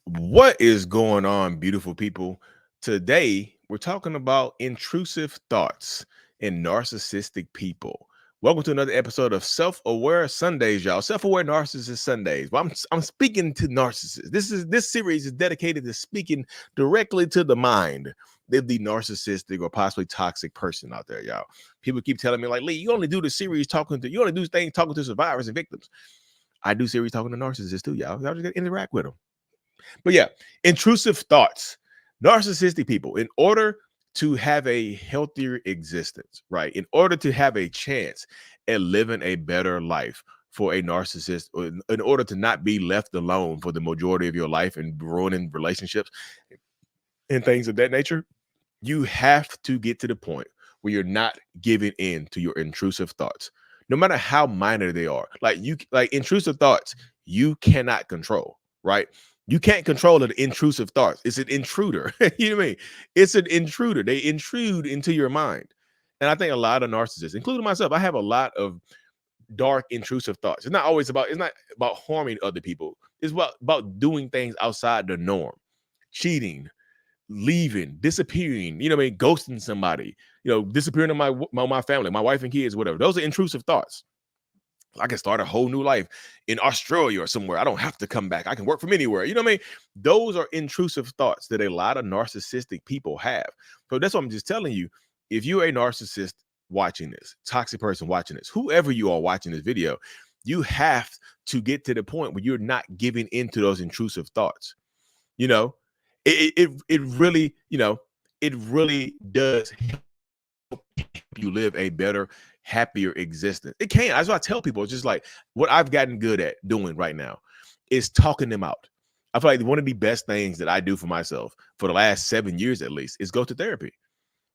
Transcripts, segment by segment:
What is going on, beautiful people? Today, we're talking about intrusive thoughts in narcissistic people. Welcome to another episode of Self-Aware Sundays, y'all. Self-Aware Narcissist Sundays. Well, I'm speaking to narcissists. This series is dedicated to speaking directly to the mind of the narcissistic or possibly toxic person out there, y'all. People keep telling me, like, Lee, you only do the series you only do things talking to survivors and victims. I do series talking to narcissists too, y'all. Y'all just gotta interact with them. But yeah, intrusive thoughts. Narcissistic people, in order to have a healthier existence, right? In order to have a chance at living a better life for a narcissist, or in order to not be left alone for the majority of your life and ruining relationships and things of that nature, you have to get to the point where you're not giving in to your intrusive thoughts, no matter how minor they are. Like intrusive thoughts, you cannot control, right? You can't control the intrusive thoughts. It's an intruder. You know what I mean? It's an intruder. They intrude into your mind. And I think a lot of narcissists, including myself, I have a lot of dark, intrusive thoughts. It's not about harming other people. It's about doing things outside the norm, cheating, leaving, disappearing, you know what I mean, ghosting somebody, disappearing in my family, my wife and kids, whatever. Those are intrusive thoughts. I can start a whole new life in Australia or somewhere. I don't have to come back. I can work from anywhere. You know what I mean? Those are intrusive thoughts that a lot of narcissistic people have. So that's what I'm just telling you. If you're a narcissist watching this, toxic person watching this, whoever you are watching this video, you have to get to the point where you're not giving into those intrusive thoughts. You know, it really, it really does help you live a better, happier existence. It can. That's what I tell people. It's just like what I've gotten good at doing right now is talking them out. I feel like one of the best things that I do for myself for the last 7 years at least is go to therapy.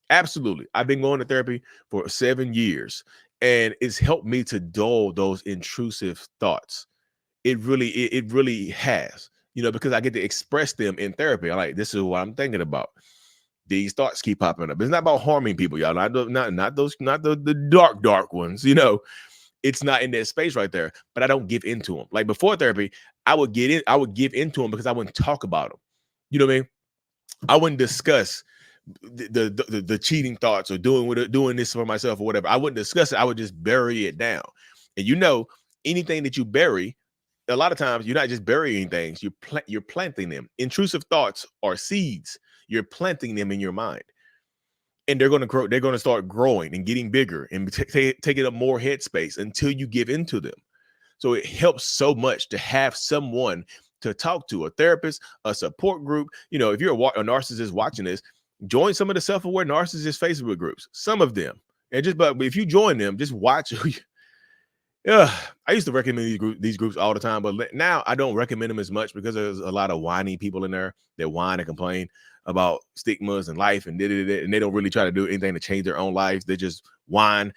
Absolutely. I've been going to therapy for 7 years, and it's helped me to dull those intrusive thoughts. It really has, because I get to express them in therapy. I'm like, this is what I'm thinking about. These thoughts keep popping up. It's not about harming people, y'all. Not the dark ones. It's not in that space right there. But I don't give into them. Like before therapy, I would give into them because I wouldn't talk about them. You know what I mean? I wouldn't discuss the cheating thoughts or doing this for myself or whatever. I wouldn't discuss it. I would just bury it down. And anything that you bury, a lot of times you're not just burying things, you're planting them. Intrusive thoughts are seeds. You're planting them in your mind, and they're going to grow. They're going to start growing and getting bigger and taking up more headspace until you give into them. So it helps so much to have someone to talk to, a therapist, a support group. If you're a narcissist watching this, join some of the self-aware narcissist Facebook groups, some of them. But if you join them, just watch. Yeah, I used to recommend these groups all the time, but now I don't recommend them as much because there's a lot of whiny people in there that whine and complain about stigmas and life and and they don't really try to do anything to change their own lives. They just whine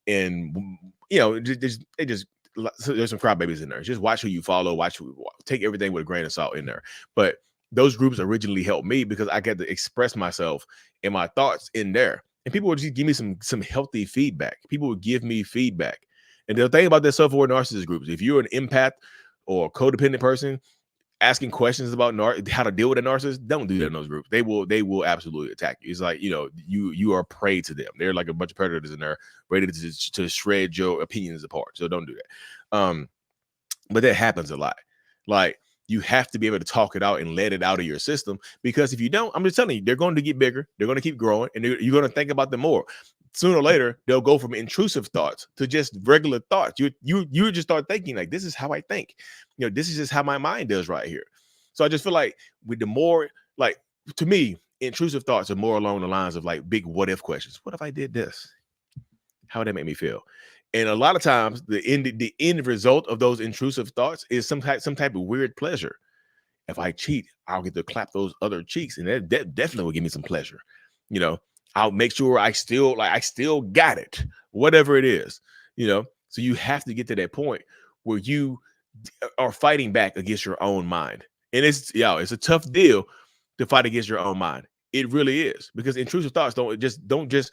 and there's some crybabies in there. Just watch who you follow. Take everything with a grain of salt in there. But those groups originally helped me because I get to express myself and my thoughts in there, and people would just give me some healthy feedback. People would give me feedback. And the thing about the self-aware narcissist groups, if you're an empath or a codependent person asking questions about how to deal with a narcissist, don't do that in those groups. They will absolutely attack you. It's like, you are prey to them. They're like a bunch of predators in there ready to shred your opinions apart. So don't do that. But that happens a lot. Like, you have to be able to talk it out and let it out of your system, because if you don't, I'm just telling you, they're going to get bigger. They're going to keep growing, and you're going to think about them more. Sooner or later, they'll go from intrusive thoughts to just regular thoughts. You just start thinking like, this is how I think. This is just how my mind does right here. So I just feel like with the more, like, to me, intrusive thoughts are more along the lines of like big what if questions. What if I did this? How would that make me feel? And a lot of times the end result of those intrusive thoughts is some type of weird pleasure. If I cheat, I'll get to clap those other cheeks, and that definitely will give me some pleasure. I'll make sure I still got it, whatever it is. So you have to get to that point where you are fighting back against your own mind. And it's a tough deal to fight against your own mind. It really is, because intrusive thoughts don't just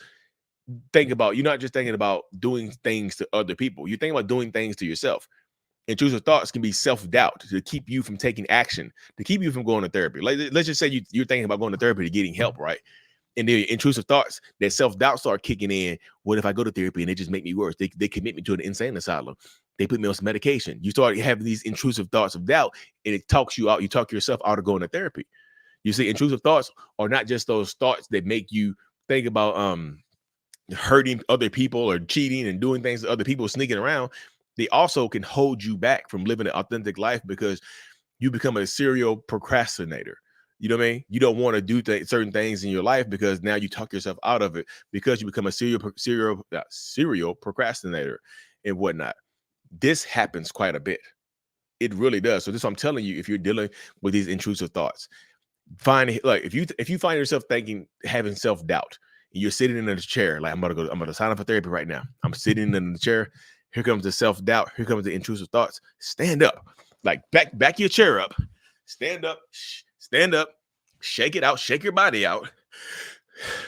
think about, you're not just thinking about doing things to other people. You're thinking about doing things to yourself. Intrusive thoughts can be self-doubt to keep you from taking action, to keep you from going to therapy. Like, let's just say you're thinking about going to therapy to getting help, right? And the intrusive thoughts, that self-doubt start kicking in. What if I go to therapy and they just make me worse? They commit me to an insane asylum. They put me on some medication. You start having these intrusive thoughts of doubt, and it talks you out. You talk yourself out of going to therapy. You see, intrusive thoughts are not just those thoughts that make you think about hurting other people or cheating and doing things to other people, sneaking around. They also can hold you back from living an authentic life because you become a serial procrastinator. You know what I mean? You don't want to do certain things in your life because now you talk yourself out of it because you become a serial procrastinator and whatnot. This happens quite a bit. It really does. So this, I'm telling you, if you're dealing with these intrusive thoughts, if you find yourself having self-doubt, and you're sitting in a chair, like I'm gonna sign up for therapy right now. I'm sitting in the chair. Here comes the self-doubt. Here comes the intrusive thoughts. Stand up, like back your chair up. Stand up, shake it out, shake your body out.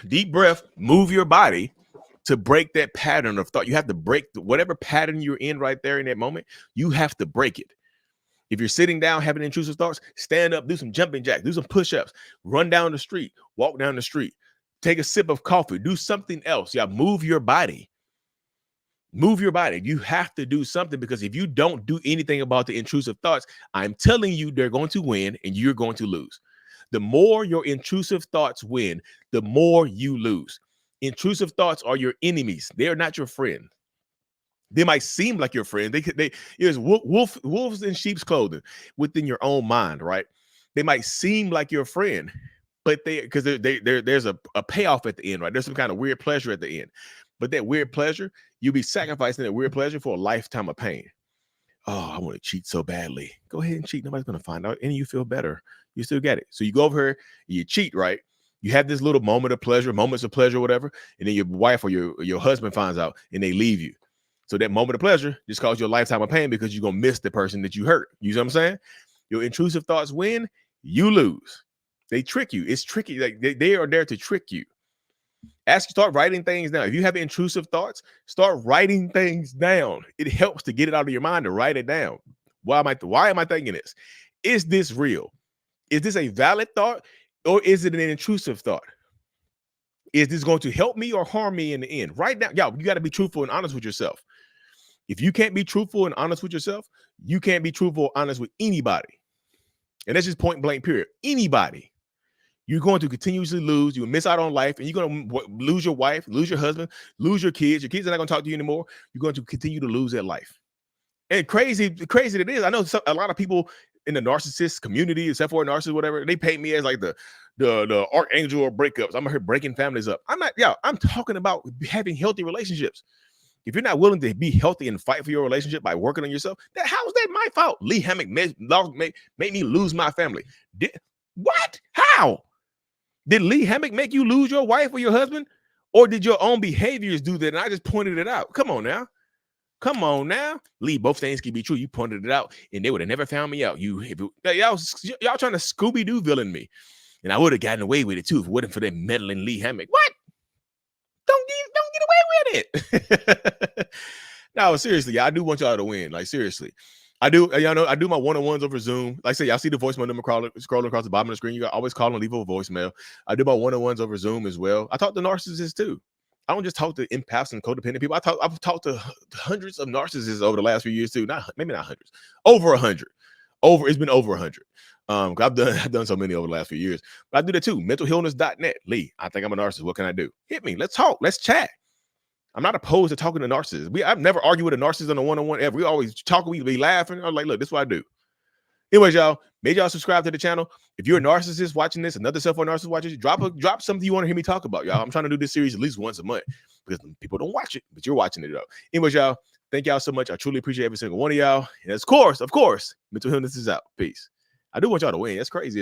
Deep breath, move your body to break that pattern of thought. You have to break whatever pattern you're in right there in that moment. You have to break it. If you're sitting down having intrusive thoughts, stand up, do some jumping jacks, do some push-ups, run down the street, walk down the street, take a sip of coffee, do something else. Yeah, move your body. Move your body. You have to do something, because if you don't do anything about the intrusive thoughts, I'm telling you, they're going to win and you're going to lose. The more your intrusive thoughts win, the more you lose. Intrusive thoughts are your enemies. They are not your friend. They might seem like your friend. There's wolves in sheep's clothing within your own mind, right? They might seem like your friend, but there's a payoff at the end, right? There's some kind of weird pleasure at the end. But that weird pleasure, you'll be sacrificing that weird pleasure for a lifetime of pain. Oh, I want to cheat so badly. Go ahead and cheat. Nobody's going to find out. And you feel better. You still get it. So you go over here, you cheat, right? You have this little moments of pleasure, whatever. And then your wife or your husband finds out and they leave you. So that moment of pleasure just causes you a lifetime of pain because you're going to miss the person that you hurt. You see what I'm saying? Your intrusive thoughts win, you lose. They trick you. It's tricky. Like they are there to trick you. Start writing things down. If you have intrusive thoughts, start writing things down. It helps to get it out of your mind, to write it down. Why am I thinking this? Is this real? Is this a valid thought, or is it an intrusive thought? Is this going to help me or harm me in the end? Right now, y'all, you got to be truthful and honest with yourself. If you can't be truthful and honest with yourself, you can't be truthful and honest with anybody. And that's just point blank, period. Anybody. You're going to continuously lose. You will miss out on life, and you're going to lose your wife, lose your husband, lose your kids. Your kids are not going to talk to you anymore. You're going to continue to lose that life. And crazy that it is. I know a lot of people in the narcissist community, except for narcissists, whatever, they paint me as like the archangel of breakups. I'm here breaking families up. I'm talking about having healthy relationships. If you're not willing to be healthy and fight for your relationship by working on yourself, how's that my fault? Lee Hammock made me lose my family. What? How? Did Lee Hammock make you lose your wife or your husband? Or did your own behaviors do that? And I just pointed it out. Come on now. Lee, both things can be true. You pointed it out and they would have never found me out. Y'all trying to Scooby-Doo villain me. And I would have gotten away with it too if it wasn't for that meddling Lee Hammock. What? Don't get away with it. No, seriously, I do want y'all to win. Like, seriously. I do my one-on-ones over Zoom. Like I say, y'all see the voicemail number scrolling across the bottom of the screen. You got always call and leave a voicemail. I do my one-on-ones over Zoom as well. I talk to narcissists too. I don't just talk to empaths and codependent people. I've talked to hundreds of narcissists over the last few years too. Maybe not hundreds, over 100. It's been over 100. I've done so many over the last few years. But I do that too. Mentalhealness.net. Lee, I think I'm a narcissist. What can I do? Hit me. Let's talk. Let's chat. I'm not opposed to talking to narcissists. I've never argued with a narcissist on a one-on-one ever. We always talk, we be laughing. I'm like, look, this is what I do. Anyways, y'all, make y'all subscribe to the channel. If you're a narcissist watching this, another self-aware narcissist watching this, drop something you want to hear me talk about, y'all. I'm trying to do this series at least once a month because people don't watch it, but you're watching it though. Anyways, y'all, thank y'all so much. I truly appreciate every single one of y'all. And of course, mental illness is out. Peace. I do want y'all to win. That's crazy.